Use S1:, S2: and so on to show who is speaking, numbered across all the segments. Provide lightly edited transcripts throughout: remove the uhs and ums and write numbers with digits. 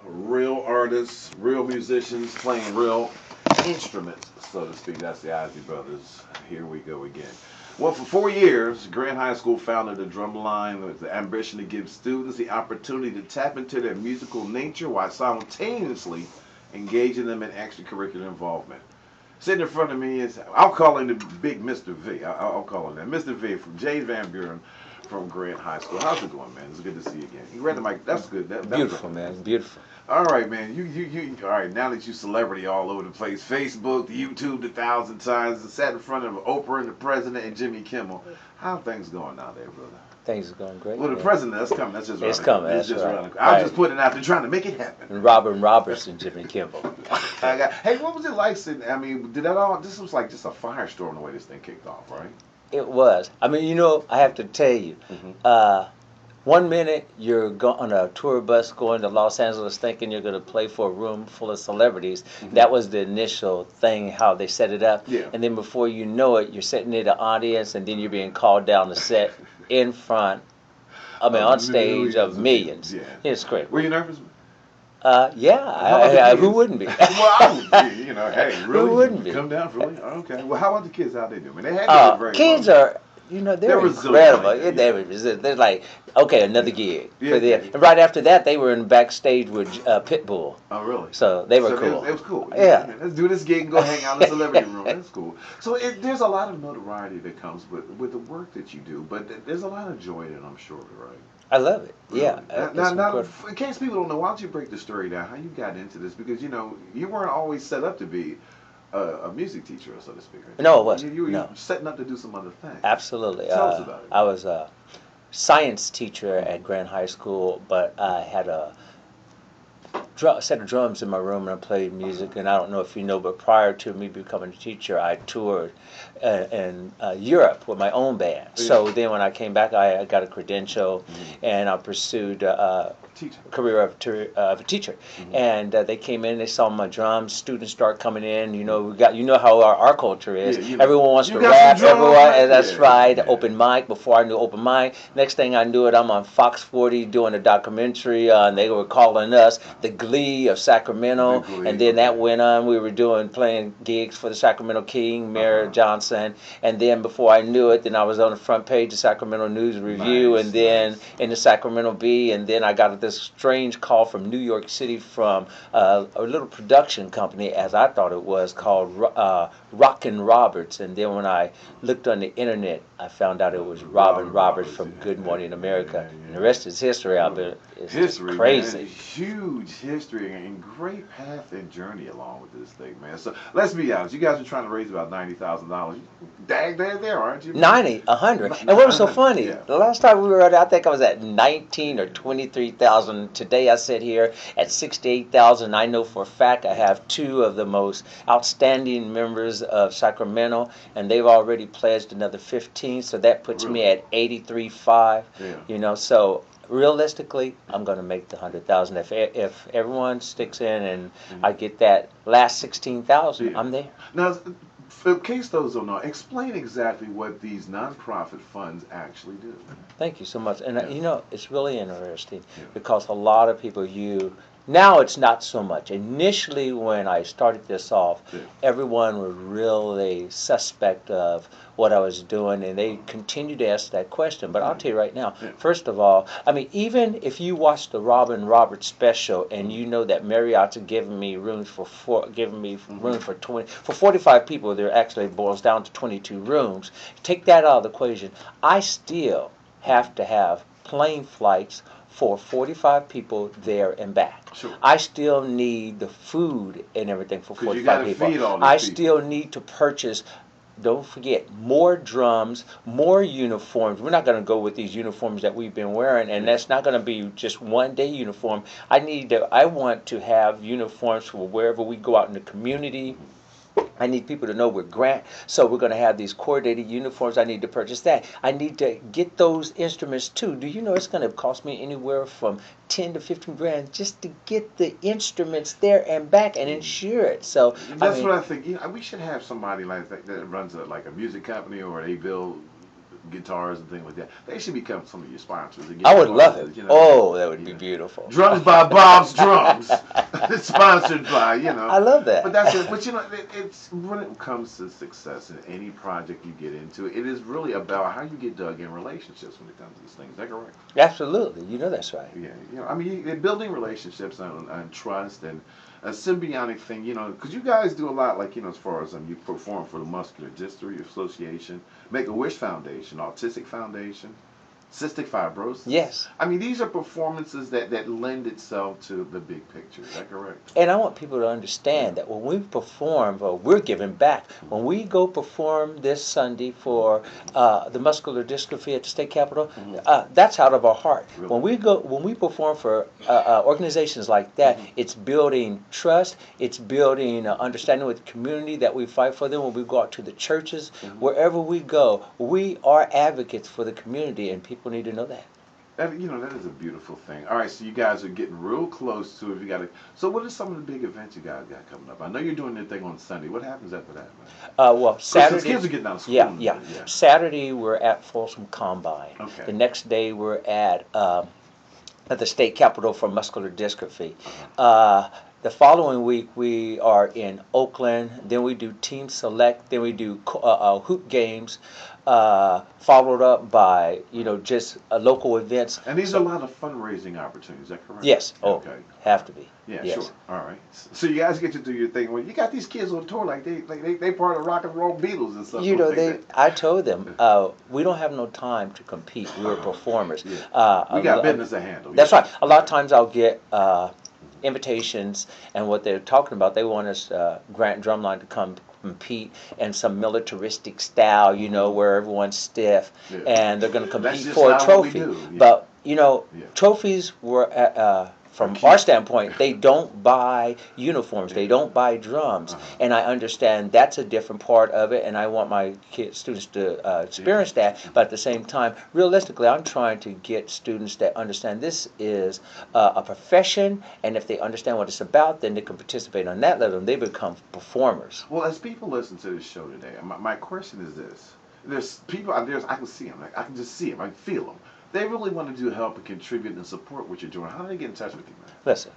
S1: real artists, real musicians playing real instruments, so to speak. That's the Isley Brothers. Here we go again. Well, for 4 years, Grant High School founded a drum line with the ambition to give students the opportunity to tap into their musical nature while simultaneously engaging them in extracurricular involvement. Sitting in front of me is, I'll call him the big Mr. V. I'll call him that. Mr. V from Jay Van Buren from Grant High School. How's it going, man? It's good to see you again. You read the mic. That's good.
S2: Beautiful, man. Beautiful.
S1: All right, man. All right, now that you celebrity all over the place, Facebook, YouTube, 1,000 times, sat in front of Oprah and the president and Jimmy Kimmel. How things going out there, brother?
S2: Things are going great.
S1: Well, the president, that's coming. That's just
S2: It's
S1: right.
S2: coming.
S1: It's
S2: That's
S1: just
S2: right.
S1: I'm just putting it out there, trying to make it happen.
S2: And Robin Roberts and Jimmy Kimmel.
S1: Hey, what was it like sitting? I mean, did that all? This was like just a firestorm the way this thing kicked off, right?
S2: It was. I mean, I have to tell you,
S1: Mm-hmm.
S2: 1 minute you're on a tour bus going to Los Angeles thinking you're going to play for a room full of celebrities.
S1: Mm-hmm.
S2: That was the initial thing, how they set it up.
S1: Yeah.
S2: And then before you know it, you're sitting in the audience and then you're being called down the set in front, on stage of millions.
S1: Yeah.
S2: It's great.
S1: Were you nervous?
S2: Yeah. Who wouldn't be?
S1: Well, I would be. Hey, really?
S2: Who wouldn't be?
S1: Come down, really? Okay. Well, how about the kids? How they do? I mean, they had to be very
S2: Kids
S1: well.
S2: are, they're incredible.
S1: resilient.
S2: They're like, okay, another gig.
S1: Yeah,
S2: For them.
S1: yeah.
S2: And right after that, they were in backstage with Pitbull.
S1: Oh, really?
S2: So they were
S1: So
S2: cool.
S1: It was cool.
S2: Yeah.
S1: Let's do this gig and go hang out in the celebrity room. That's cool. So there's a lot of notoriety that comes with the work that you do, but there's a lot of joy in it, I'm sure, right?
S2: I love it.
S1: Really?
S2: Yeah.
S1: Now, in case people don't know, why don't you break the story down, how you got into this? Because, you weren't always set up to be a music teacher, so to speak. Right?
S2: No, it wasn't.
S1: You were
S2: No.
S1: setting up to do some other things.
S2: Absolutely.
S1: Tell us about it.
S2: I was a science teacher at Grant High School, but I had a set of drums in my room and I played music. And I don't know if you know, but prior to me becoming a teacher, I toured in Europe with my own band.
S1: Yeah.
S2: So then when I came back, I got a credential and I pursued
S1: Teacher.
S2: career of a teacher. And they came in, they saw my drums, students start coming in. We got, how our culture is.
S1: Yeah,
S2: Everyone wants
S1: you
S2: to
S1: got
S2: rap,
S1: some drums,
S2: everyone,
S1: right?
S2: and that's
S1: Yeah,
S2: right.
S1: yeah.
S2: Open mic. Before I knew open mic, next thing I knew it, I'm on Fox 40 doing a documentary, and they were calling us the Glee of Sacramento.
S1: The Glee,
S2: And then that
S1: okay.
S2: went on. We were playing gigs for the Sacramento King, Mayor Johnson. And then before I knew it, then I was on the front page of Sacramento News Review,
S1: Nice,
S2: and then
S1: nice.
S2: in the Sacramento Bee, and then I got this strange call from New York City from a little production company, as I thought it was, called Rockin' Roberts. And then when I looked on the internet, I found out it was Robin Roberts from Good Morning America.
S1: Yeah.
S2: And the rest is history. It's
S1: History,
S2: crazy.
S1: man. Huge history and great path and journey along with this thing, man. So let's be honest. You guys are trying to raise about $90,000. Dag there, aren't you?
S2: 90, 100. And what was so funny,
S1: Yeah.
S2: the last time we were at it, I think I was at 19 or 23,000. Today I sit here at 68,000. I know for a fact I have two of the most outstanding members of Sacramento, and they've already pledged another 15, so that puts me
S1: Really?
S2: at 83.5.
S1: Yeah.
S2: So realistically, I'm going to make the 100,000. If everyone sticks in and I get that last 16,000,
S1: Yeah.
S2: I'm there.
S1: Now, in case those don't know, explain exactly what these nonprofit funds actually do.
S2: Thank you so much. And
S1: Yeah.
S2: it's really interesting
S1: Yeah.
S2: because a lot of people now it's not so much. Initially when I started this off,
S1: Yeah.
S2: everyone was really suspect of what I was doing, and they continue to ask that question. But I'll tell you right now,
S1: Yeah.
S2: first of all, even if you watch the Robin Roberts special and you know that Marriott's giving me rooms for 45 people, there actually boils down to 22 rooms. Take that out of the equation. I still have to have plane flights for 45 people there and back.
S1: Sure.
S2: I still need the food and everything for
S1: 'Cause you
S2: 45
S1: gotta
S2: people.
S1: feed all these
S2: I
S1: people.
S2: still need to purchase, don't forget, more drums, more uniforms. We're not going to go with these uniforms that we've been wearing, and that's not going to be just one day uniform. I want to have uniforms for wherever we go out in the community. I need people to know we're Grant, so we're going to have these coordinated uniforms. I need to purchase that. I need to get those instruments too. Do you know it's going to cost me anywhere from 10 to 15 grand just to get the instruments there and back and insure it? So
S1: That's what I think. We should have somebody like that runs a music company, or they build guitars and things like that. They should become some of your sponsors. Again,
S2: I would love it.
S1: You know,
S2: Oh, that would be beautiful.
S1: Drums by Bob's Drums. It's sponsored by,
S2: I love that.
S1: But that's it. But it's when it comes to success in any project you get into, it is really about how you get dug in relationships when it comes to these things. Is that correct?
S2: Absolutely. That's right.
S1: Yeah. I mean, building relationships and trust and a symbiotic thing, because you guys do a lot, like, as far as you perform for the Muscular Dystrophy Association, Make-A-Wish Foundation, Autistic Foundation, Cystic Fibrosis.
S2: Yes.
S1: I mean, these are performances that lend itself to the big picture. Is that correct?
S2: And I want people to understand that when we perform, we're giving back. When we go perform this Sunday for the muscular dystrophy at the state capitol, that's out of our heart.
S1: Really?
S2: When we perform for organizations like that, it's building trust. It's building understanding with the community that we fight for them. When we go out to the churches, wherever we go, we are advocates for the community, and people need to know that.
S1: That is a beautiful thing. All right, so you guys are getting real close to it. So what are some of the big events you guys got coming up? I know you're doing your thing on Sunday. What happens after that, man?
S2: Well, Saturday.
S1: Kids are getting out of school.
S2: Yeah. Saturday we're at Folsom Combine.
S1: Okay.
S2: The next day we're at the state capitol for muscular dystrophy. The following week we are in Oakland. Then we do team select. Then we do hoop games. Followed up by just local events.
S1: And these are a lot of fundraising opportunities. Is that correct?
S2: Yes.
S1: Okay.
S2: Have to be.
S1: Yeah,
S2: yes.
S1: Sure. All right. So you guys get to do your thing. Well, you got these kids on tour like they part of rock and roll Beatles and stuff.
S2: I told them we don't have no time to compete. We're performers.
S1: Yeah. We got business to handle.
S2: That's right. A lot of times I'll get invitations, and what they're talking about, they want us Grant Drumline to come compete in some militaristic style, where everyone's stiff, and they're going to compete for a trophy. But trophies were from our standpoint, they don't buy uniforms, they don't buy drums, and I understand that's a different part of it, and I want my students to experience that. But at the same time, realistically, I'm trying to get students that understand this is a profession, and if they understand what it's about, then they can participate on that level, and they become performers.
S1: Well, as people listen to this show today, my question is this: there's people out there, I can see them, I can just see them, I can feel them. They really want to help and contribute and support what you're doing. How do they get in touch with you, man?
S2: Listen,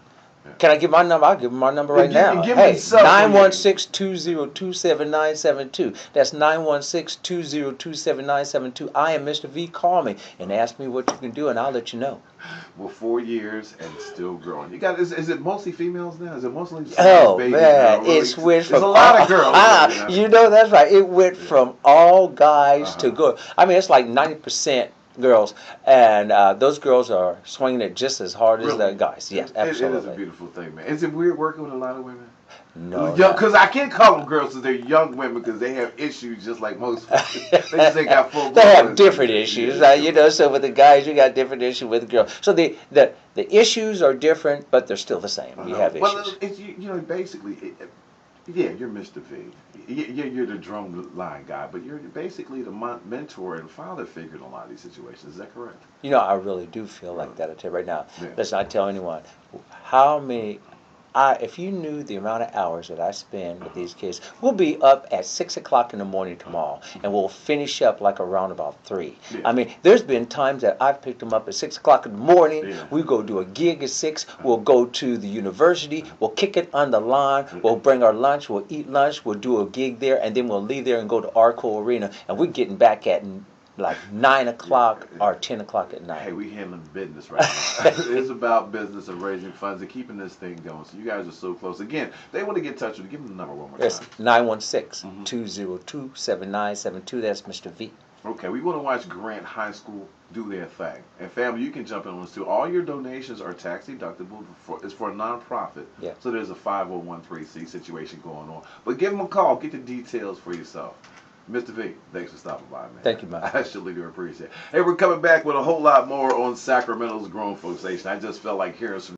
S2: can I give my number? I'll give my number right now.
S1: Hey,
S2: 916-202-7972. That's 916-202-7972. I am Mr. V. Call me and ask me what you can do, and I'll let you know.
S1: Well, 4 years and still growing. You got? Is it mostly females now? Is it mostly?
S2: Babies man, it's went from
S1: a lot of girls.
S2: That's right. It went from all guys to girls. I mean, it's like 90%. Girls, and those girls are swinging it just as hard as the guys. Yes, absolutely.
S1: It is a beautiful thing, man. Is it weird working with a lot of women?
S2: No.
S1: Because I can't call them girls because they're young women because they have issues just like most women. They got full.
S2: They have different issues, right? So with the guys, you got different issues with the girls. So the issues are different, but they're still the same. You have issues.
S1: Well, it's, basically. Yeah, you're Mr. V. You're the drum line guy, but you're basically the mentor and father figure in a lot of these situations. Is that correct? I
S2: really do feel like that. I tell you right now.
S1: Yeah.
S2: Let's not tell anyone how many. If you knew the amount of hours that I spend with these kids, we'll be up at 6 o'clock in the morning tomorrow, and we'll finish up like around about 3.
S1: Yeah.
S2: I mean, there's been times that I've picked them up at 6 o'clock in the morning.
S1: Yeah.
S2: We go do a gig at 6. We'll go to the university. We'll kick it on the lawn. We'll bring our lunch. We'll eat lunch. We'll do a gig there, and then we'll leave there and go to Arco Arena, and we're getting back at like 9 o'clock or 10 o'clock at night.
S1: Hey, we handling business right now. It's about business and raising funds and keeping this thing going. So you guys are so close. Again, they want to get in touch with you. Give them the number one more time.
S2: It's 916-202-7972. That's Mr. V.
S1: Okay, we want to watch Grant High School do their thing. And family, you can jump in on this too. All your donations are tax deductible. It's for a nonprofit.
S2: Yeah.
S1: So there's a 501(c) situation going on. But give them a call. Get the details for yourself. Mr. V, thanks for stopping by, man.
S2: Thank you, man.
S1: I surely do appreciate it. Hey, we're coming back with a whole lot more on Sacramento's Grown Folks Station. I just felt like hearing some